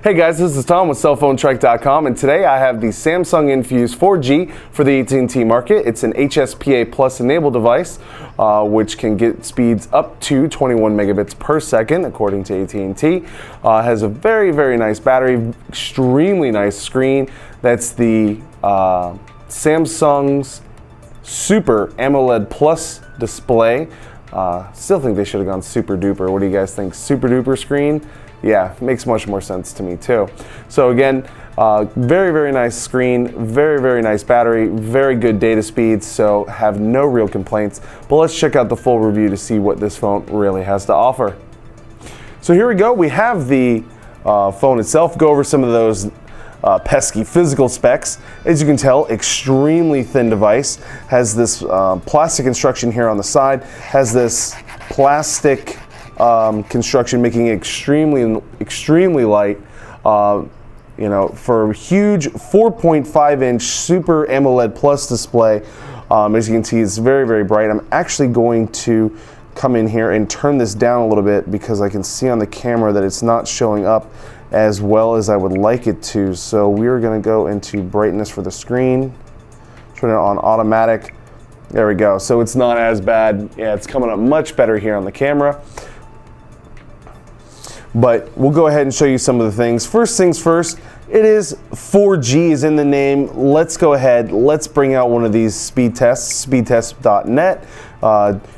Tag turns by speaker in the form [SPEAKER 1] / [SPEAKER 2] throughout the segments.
[SPEAKER 1] Hey guys, this is Tom with cellphonetrek.com, and today I have the Samsung Infuse 4G for the AT&T market. It's an HSPA Plus enabled device, which can get speeds up to 21 megabits per second, according to AT&T. Has a very nice battery, extremely nice screen. That's the Samsung's Super AMOLED Plus display. Still think they should have gone super duper. What do you guys think? Super duper screen? Yeah, makes much more sense to me too. So again, very nice screen, very nice battery, very good data speeds, so have no real complaints. But let's check out the full review to see what this phone really has to offer. So here we go. We have the phone itself. Go over some of those pesky physical specs. As you can tell, extremely thin device. Has this plastic construction here on the side. Has this plastic construction, making it extremely light. You know, for a huge 4.5-inch Super AMOLED Plus display, as you can see, it's very bright. I'm actually going to come in here and turn this down a little bit because I can see on the camera that it's not showing up as well as I would like it to. So we're going to go into brightness for the screen, turn it on automatic. There we go. So it's not as bad. Yeah, it's coming up much better here on the camera. But we'll go ahead and show you some of the things. First things first, it is 4G is in the name. Let's go ahead, let's bring out one of these speed tests, speedtest.net.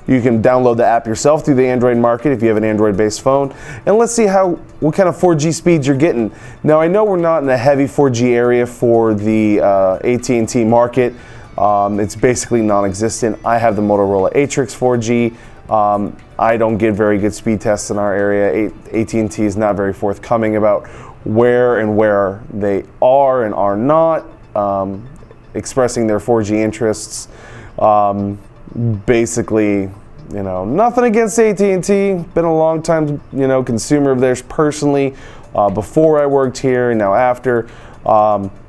[SPEAKER 1] You can download the app yourself through the Android market if you have an Android-based phone. And let's see what kind of 4G speeds you're getting. Now I know we're not in a heavy 4G area for the AT&T market. It's basically non-existent. I have the Motorola Atrix 4G. I don't get very good speed tests in our area. AT&T is not very forthcoming about where they are and are not expressing their 4G interests. Basically, you know, nothing against AT&T. Been a long time, you know, consumer of theirs personally. Before I worked here and now after.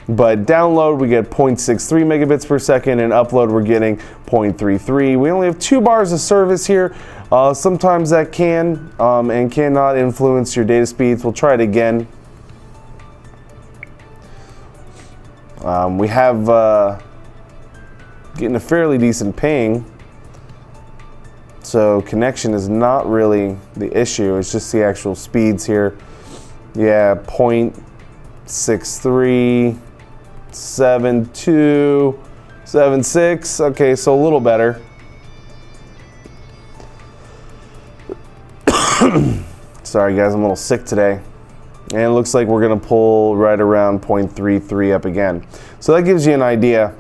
[SPEAKER 1] But download, we get 0.63 megabits per second, and upload, we're getting 0.33. We only have 2 bars of service here. Sometimes that can and cannot influence your data speeds. We'll try it again. We have getting a fairly decent ping. So connection is not really the issue. It's just the actual speeds here. Yeah, 0.63. 7.2, 7.6. Okay, so a little better. Sorry guys, I'm a little sick today. And it looks like we're gonna pull right around 0.33 up again. So that gives you an idea.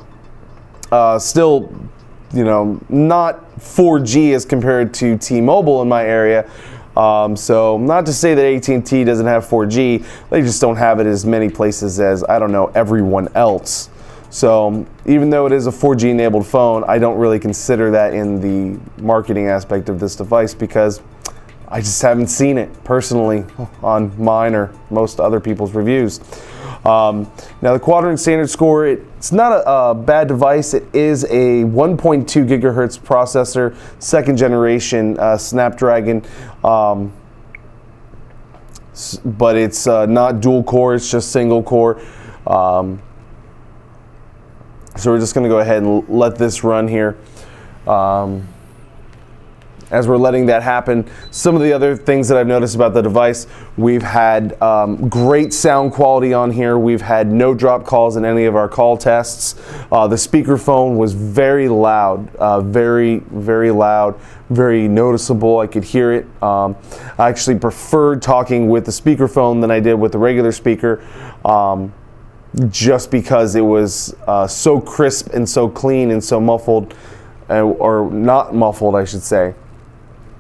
[SPEAKER 1] Still, you know, not 4G as compared to T-Mobile in my area. So not to say that AT&T doesn't have 4G, they just don't have it as many places as, I don't know, everyone else. So even though it is a 4G enabled phone, I don't really consider that in the marketing aspect of this device because I just haven't seen it personally on mine or most other people's reviews. Now the Quadrant Standard Score, it's not a bad device. It is a 1.2 gigahertz processor, second generation Snapdragon, but it's not dual core, it's just single core. So we're just going to go ahead and let this run here. As we're letting that happen, some of the other things that I've noticed about the device, we've had great sound quality on here. We've had no drop calls in any of our call tests. The speakerphone was very loud, very loud, very noticeable. I could hear it. I actually preferred talking with the speakerphone than I did with the regular speaker, just because it was so crisp and so clean and so muffled, or not muffled, I should say,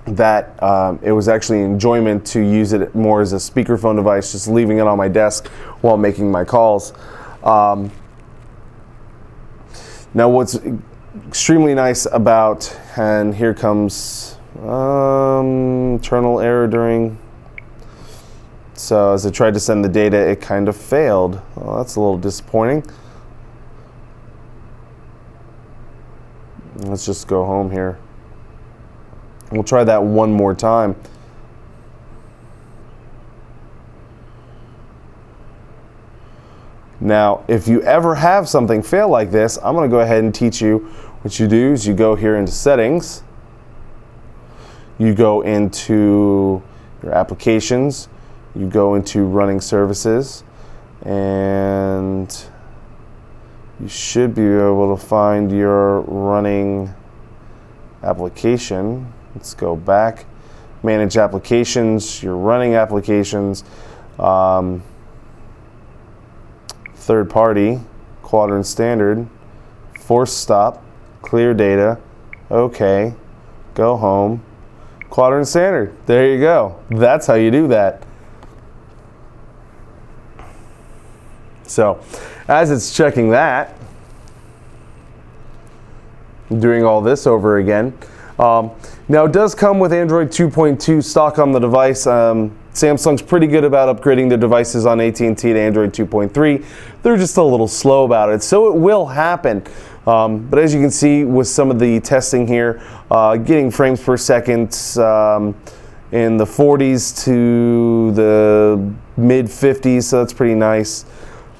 [SPEAKER 1] that it was actually enjoyment to use it more as a speakerphone device, just leaving it on my desk while making my calls. Now what's extremely nice about, and here comes internal error during, so as I tried to send the data, it kind of failed. Well, that's a little disappointing. Let's just go home here. We'll try that one more time. Now, if you ever have something fail like this, I'm going to go ahead and teach you. What you do is you go here into settings, you go into your applications, you go into running services, and you should be able to find your running application. Let's go back, manage applications, your running applications, third party, quadrant standard, force stop, clear data, okay, go home, quadrant standard. There you go. That's how you do that. So as it's checking that, doing all this over again. Now it does come with Android 2.2 stock on the device. Samsung's pretty good about upgrading their devices on AT&T to Android 2.3. They're just a little slow about it, so it will happen. But as you can see with some of the testing here, getting frames per second in the 40s to the mid 50s, so that's pretty nice.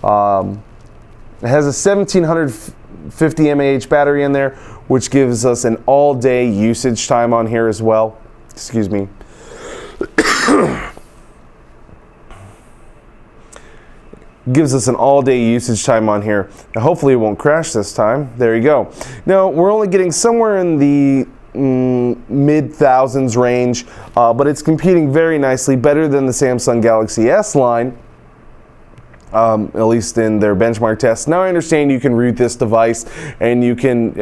[SPEAKER 1] It has a 1750 mAh battery in there, which gives us an all-day usage time on here as well. Excuse me. Gives us an all-day usage time on here. Now, hopefully it won't crash this time. There you go. Now, we're only getting somewhere in the mid-thousands range, but it's competing very nicely, better than the Samsung Galaxy S line, at least in their benchmark tests. Now I understand you can root this device and you can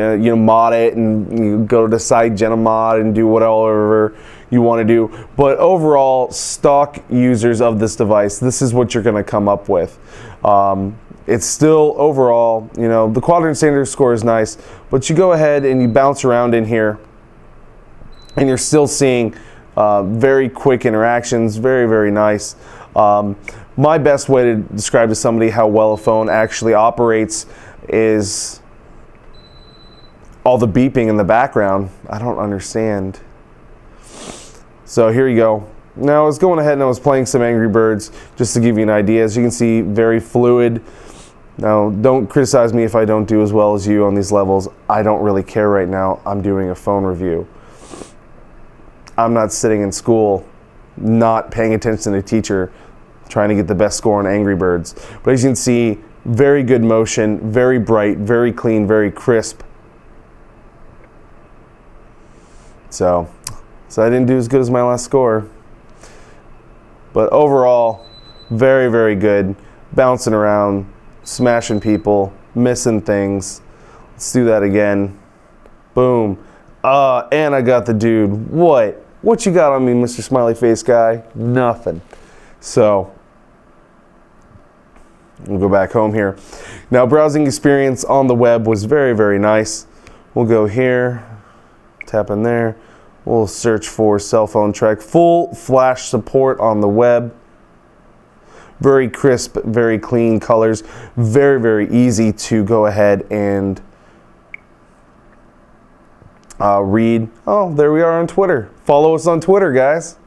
[SPEAKER 1] mod it and you go to SiteGenMod and do whatever you want to do. But overall, stock users of this device, this is what you're going to come up with. It's still overall, the quadrant standard score is nice, but you go ahead and you bounce around in here and you're still seeing very quick interactions, very, very nice. My best way to describe to somebody how well a phone actually operates is all the beeping in the background. I don't understand. So here you go. Now I was going ahead and I was playing some Angry Birds just to give you an idea. As you can see, very fluid. Now don't criticize me if I don't do as well as you on these levels. I don't really care right now. I'm doing a phone review. I'm not sitting in school not paying attention to the teacher trying to get the best score on Angry Birds. But as you can see, very good motion, very bright, very clean, very crisp. So I didn't do as good as my last score. But overall, very, very good. Bouncing around, smashing people, missing things. Let's do that again. Boom. And I got the dude. What you got on me, Mr. Smiley Face Guy? Nothing. So we'll go back home here. Now, browsing experience on the web was very, very nice. We'll go here, tap in there. We'll search for cell phone track. Full flash support on the web. Very crisp, very clean colors. Very, very easy to go ahead and read. Oh, there we are on Twitter. Follow us on Twitter, guys.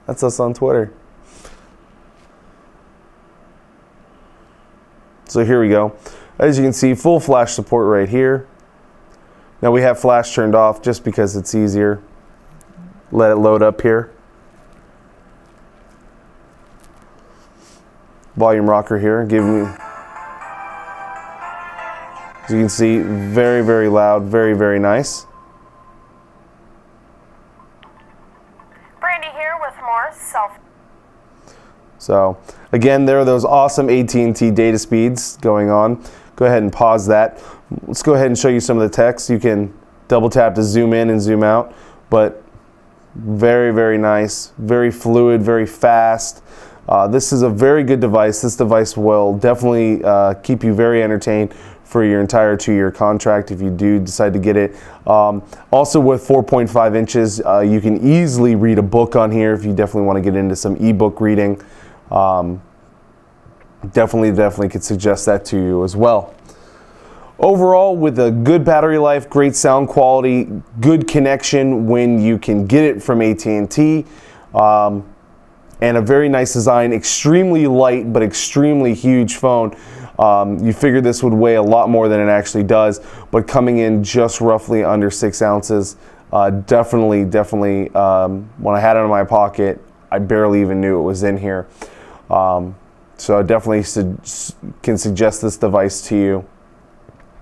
[SPEAKER 1] That's us on Twitter. So here we go. As you can see, full flash support right here. Now we have flash turned off just because it's easier. Let it load up here. Volume rocker here, giving me, as you can see, very, very loud, very, very nice.
[SPEAKER 2] Brandy here with more self.
[SPEAKER 1] So again, there are those awesome AT&T data speeds going on. Go ahead and pause that. Let's go ahead and show you some of the text. You can double tap to zoom in and zoom out, but very, very nice, very fluid, very fast. This is a very good device. This device will definitely keep you very entertained for your entire 2-year contract if you do decide to get it. Also with 4.5 inches, you can easily read a book on here if you definitely want to get into some ebook reading. Definitely could suggest that to you as well. Overall, with a good battery life, great sound quality, good connection when you can get it from AT&T, and a very nice design, extremely light but extremely huge phone. You figured this would weigh a lot more than it actually does, but coming in just roughly under 6 ounces, definitely, when I had it in my pocket, I barely even knew it was in here. So I definitely can suggest this device to you.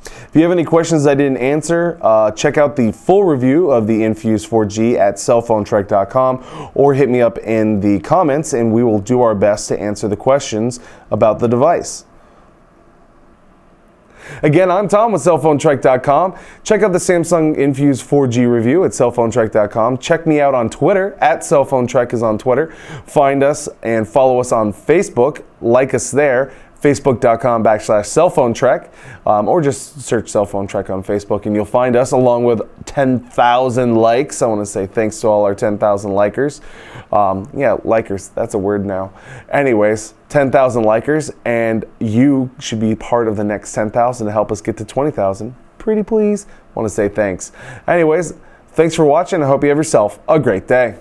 [SPEAKER 1] If you have any questions I didn't answer, check out the full review of the Infuse 4G at cellphonetrek.com, or hit me up in the comments and we will do our best to answer the questions about the device. Again, I'm Tom with cellphonetrek.com. Check out the Samsung Infuse 4G review at cellphonetrek.com. Check me out on Twitter, at cellphonetrek is on Twitter. Find us and follow us on Facebook. Like us there, facebook.com/cellphonetrek, or just search cellphonetrek on Facebook and you'll find us, along with 10,000 likes. I want to say thanks to all our 10,000 likers. Yeah, likers, that's a word now. Anyways, 10,000 likers, and you should be part of the next 10,000 to help us get to 20,000. Pretty please. Want to say thanks. Anyways, thanks for watching. I hope you have yourself a great day.